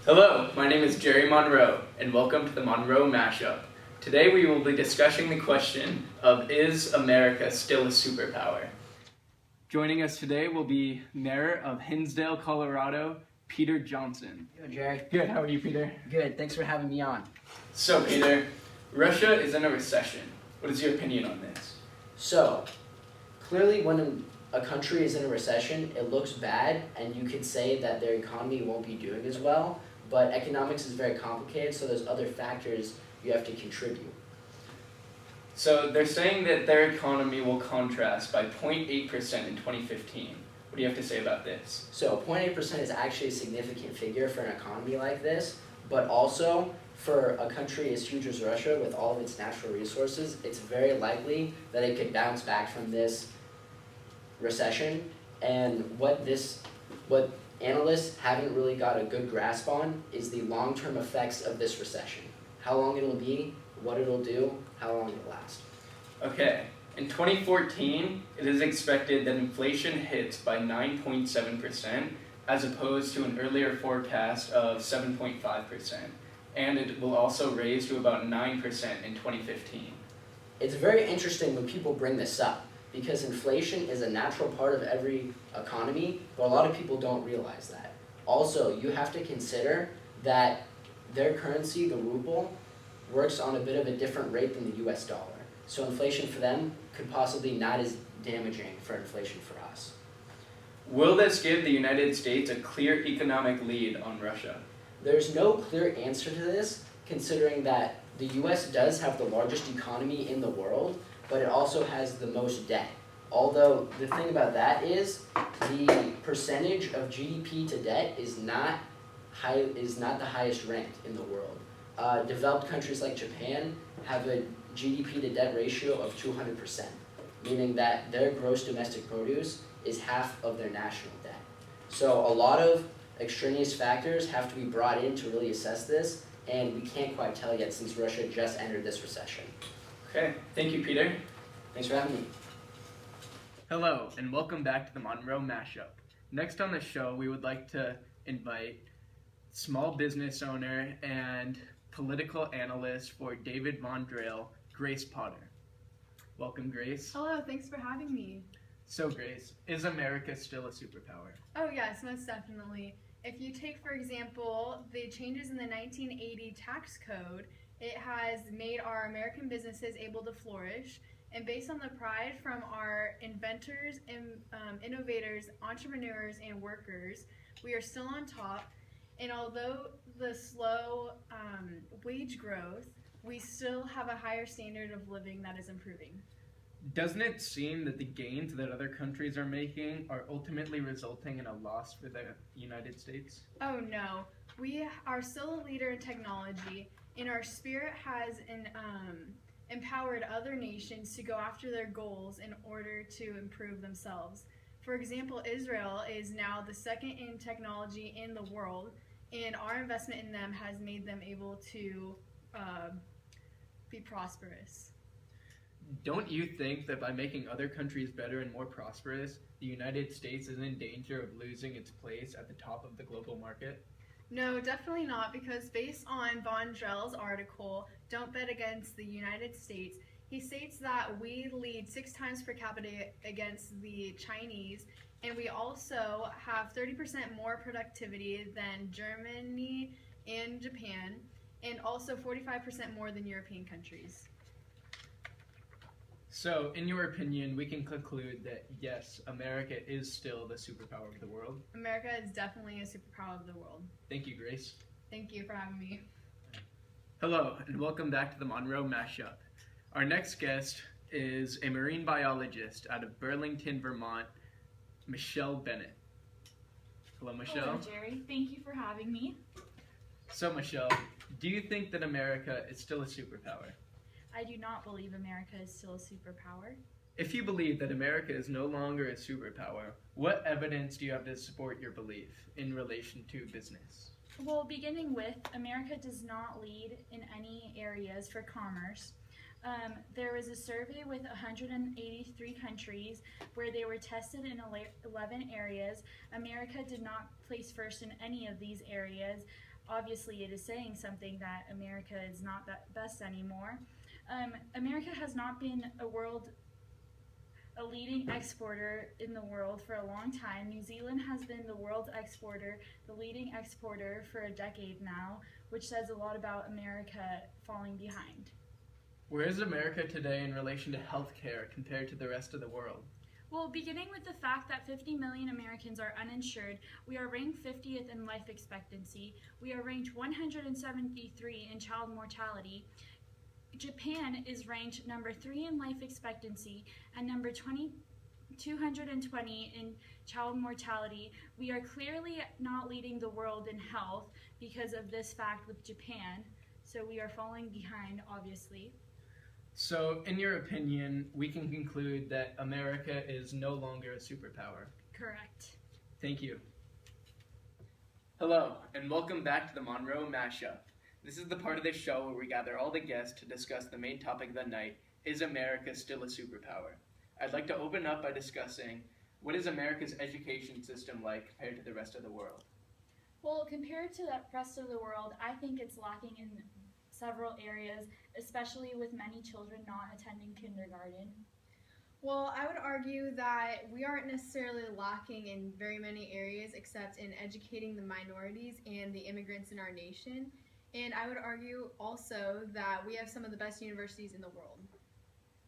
Hello, my name is Jerry Monroe, and welcome to the Monroe Mashup. Today we will be discussing the question of, is America still a superpower? Joining us today will be Mayor of Hinsdale, Colorado, Peter Johnson. Good, Jerry. Good, how are you, Peter? Good, thanks for having me on. So, Peter, Russia is in a recession. What is your opinion on this? So, clearly when a country is in a recession, it looks bad, and you could say that their economy won't be doing as well, but economics is very complicated, so there's other factors you have to contribute. So, they're saying that their economy will contrast by 0.8% in 2015. What do you have to say about this? So 0.8% is actually a significant figure for an economy like this, but also for a country as huge as Russia with all of its natural resources, it's very likely that it could bounce back from this recession. And what analysts haven't really got a good grasp on is the long-term effects of this recession. How long it'll be, what it'll do, how long it'll last. Okay, in 2014, it is expected that inflation hits by 9.7% as opposed to an earlier forecast of 7.5%, and it will also raise to about 9% in 2015. It's very interesting when people bring this up, because inflation is a natural part of every economy, but a lot of people don't realize that. Also, you have to consider that their currency, the ruble, works on a bit of a different rate than the US dollar. So inflation for them could possibly not as damaging for inflation for us. Will this give the United States a clear economic lead on Russia? There's no clear answer to this, considering that the US does have the largest economy in the world, but it also has the most debt. Although the thing about that is the percentage of GDP to debt is not the highest ranked in the world. Developed countries like Japan have a GDP to debt ratio of 200%, meaning that their gross domestic produce is half of their national debt. So a lot of extraneous factors have to be brought in to really assess this, and we can't quite tell yet since Russia just entered this recession. Okay, thank you, Peter. Thanks for having me. Hello, and welcome back to the Monroe Mashup. Next on the show, we would like to invite small business owner and political analyst for David Von Drehle, Grace Potter. Welcome, Grace. Hello, thanks for having me. So, Grace, is America still a superpower? Oh yes, most definitely. If you take, for example, the changes in the 1980 tax code, it has made our American businesses able to flourish, and based on the pride from our inventors, innovators, entrepreneurs, and workers, we are still on top. And although the slow wage growth, we still have a higher standard of living that is improving. Doesn't it seem that the gains that other countries are making are ultimately resulting in a loss for the United States? Oh no, we are still a leader in technology, and our spirit has empowered other nations to go after their goals in order to improve themselves. For example, Israel is now the second in technology in the world, and our investment in them has made them able to be prosperous. Don't you think that by making other countries better and more prosperous, the United States is in danger of losing its place at the top of the global market? No, definitely not, because based on Von Drehle's article, Don't Bet Against the United States, he states that we lead 6 times per capita against the Chinese, and we also have 30% more productivity than Germany and Japan, and also 45% more than European countries. So, in your opinion, we can conclude that, yes, America is still the superpower of the world. America is definitely a superpower of the world. Thank you, Grace. Thank you for having me. Hello, and welcome back to the Monroe Mashup. Our next guest is a marine biologist out of Burlington, Vermont, Michelle Bennett. Hello, Michelle. Hello, Jerry. Thank you for having me. So, Michelle, do you think that America is still a superpower? I do not believe America is still a superpower. If you believe that America is no longer a superpower, what evidence do you have to support your belief in relation to business? Well, beginning with, America does not lead in any areas for commerce. There was a survey with 183 countries where they were tested in 11 areas. America did not place first in any of these areas. obviously it is saying something that America is not that best anymore. America has not been a leading exporter in the world for a long time. New Zealand has been the world's exporter, the leading exporter for a decade now, which says a lot about America falling behind. Where is America today in relation to healthcare compared to the rest of the world? Well, beginning with the fact that 50 million Americans are uninsured, we are ranked 50th in life expectancy. We are ranked 173 in child mortality. Japan is ranked number 3 in life expectancy and number 220 in child mortality. We are clearly not leading the world in health because of this fact with Japan, so we are falling behind, obviously. So, in your opinion, we can conclude that America is no longer a superpower. Correct. Thank you. Hello, and welcome back to the Monroe Mashup. This is the part of the show where we gather all the guests to discuss the main topic of the night: is America still a superpower? I'd like to open up by discussing what is America's education system like compared to the rest of the world? Well, compared to the rest of the world, I think it's lacking in several areas, especially with many children not attending kindergarten. Well, I would argue that we aren't necessarily lacking in very many areas except in educating the minorities and the immigrants in our nation. And I would argue also that we have some of the best universities in the world.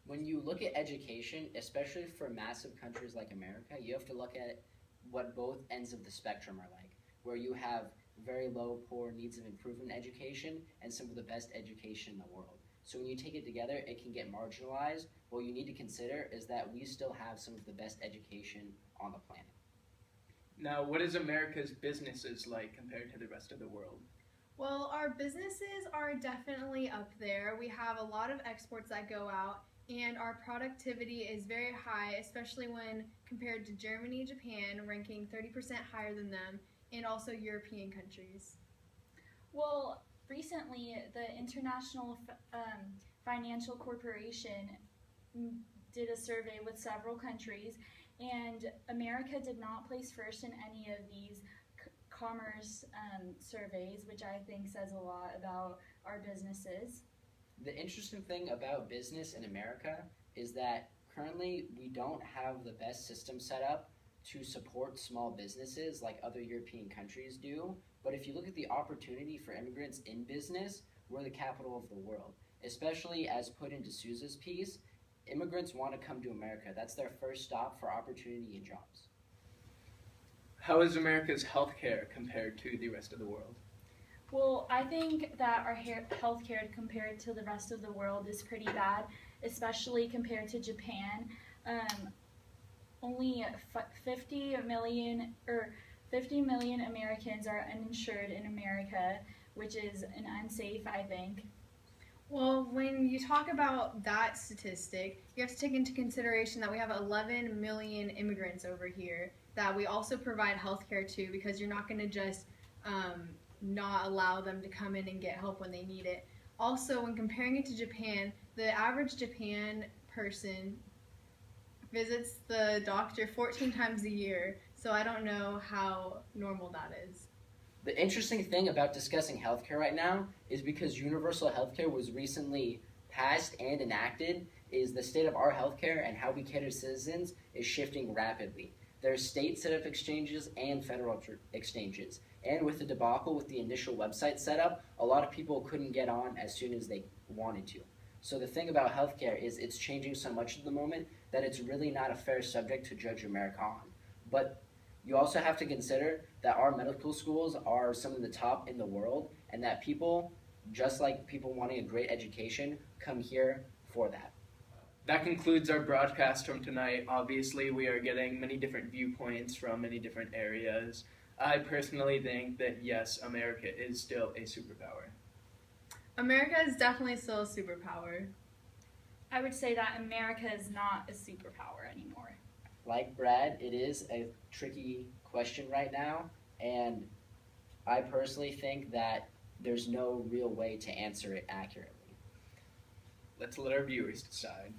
When you look at education, especially for massive countries like America, you have to look at what both ends of the spectrum are like, where you have very low, poor, needs of improvement education, and some of the best education in the world. So when you take it together, it can get marginalized. What you need to consider is that we still have some of the best education on the planet. Now, what is America's businesses like compared to the rest of the world? Well, our businesses are definitely up there. We have a lot of exports that go out, and our productivity is very high, especially when compared to Germany, Japan, ranking 30% higher than them, and also European countries. Well, recently, the International Financial Corporation did a survey with several countries, and America did not place first in any of these commerce surveys, which I think says a lot about our businesses. The interesting thing about business in America is that currently we don't have the best system set up to support small businesses like other European countries do. But if you look at the opportunity for immigrants in business, we're the capital of the world. Especially as put into Sousa's piece, immigrants want to come to America. That's their first stop for opportunity and jobs. How is America's healthcare compared to the rest of the world? Well, I think that our healthcare compared to the rest of the world is pretty bad, especially compared to Japan. Only 50 million Americans are uninsured in America, which is an unsafe, I think. Well, when you talk about that statistic, you have to take into consideration that we have 11 million immigrants over here that we also provide health care to, because you're not going to just not allow them to come in and get help when they need it. Also, when comparing it to Japan, the average Japan person visits the doctor 14 times a year, so I don't know how normal that is. The interesting thing about discussing healthcare right now is because universal healthcare was recently passed and enacted, is the state of our healthcare and how we care to citizens is shifting rapidly. There are state set up exchanges and federal exchanges. And with the debacle with the initial website setup, a lot of people couldn't get on as soon as they wanted to. So the thing about healthcare is it's changing so much at the moment that it's really not a fair subject to judge America on. But you also have to consider that our medical schools are some of the top in the world, and that people, just like people wanting a great education, come here for that. That concludes our broadcast from tonight. Obviously, we are getting many different viewpoints from many different areas. I personally think that, yes, America is still a superpower. America is definitely still a superpower. I would say that America is not a superpower anymore. Like Brad, it is a tricky question right now, and I personally think that there's no real way to answer it accurately. Let's let our viewers decide.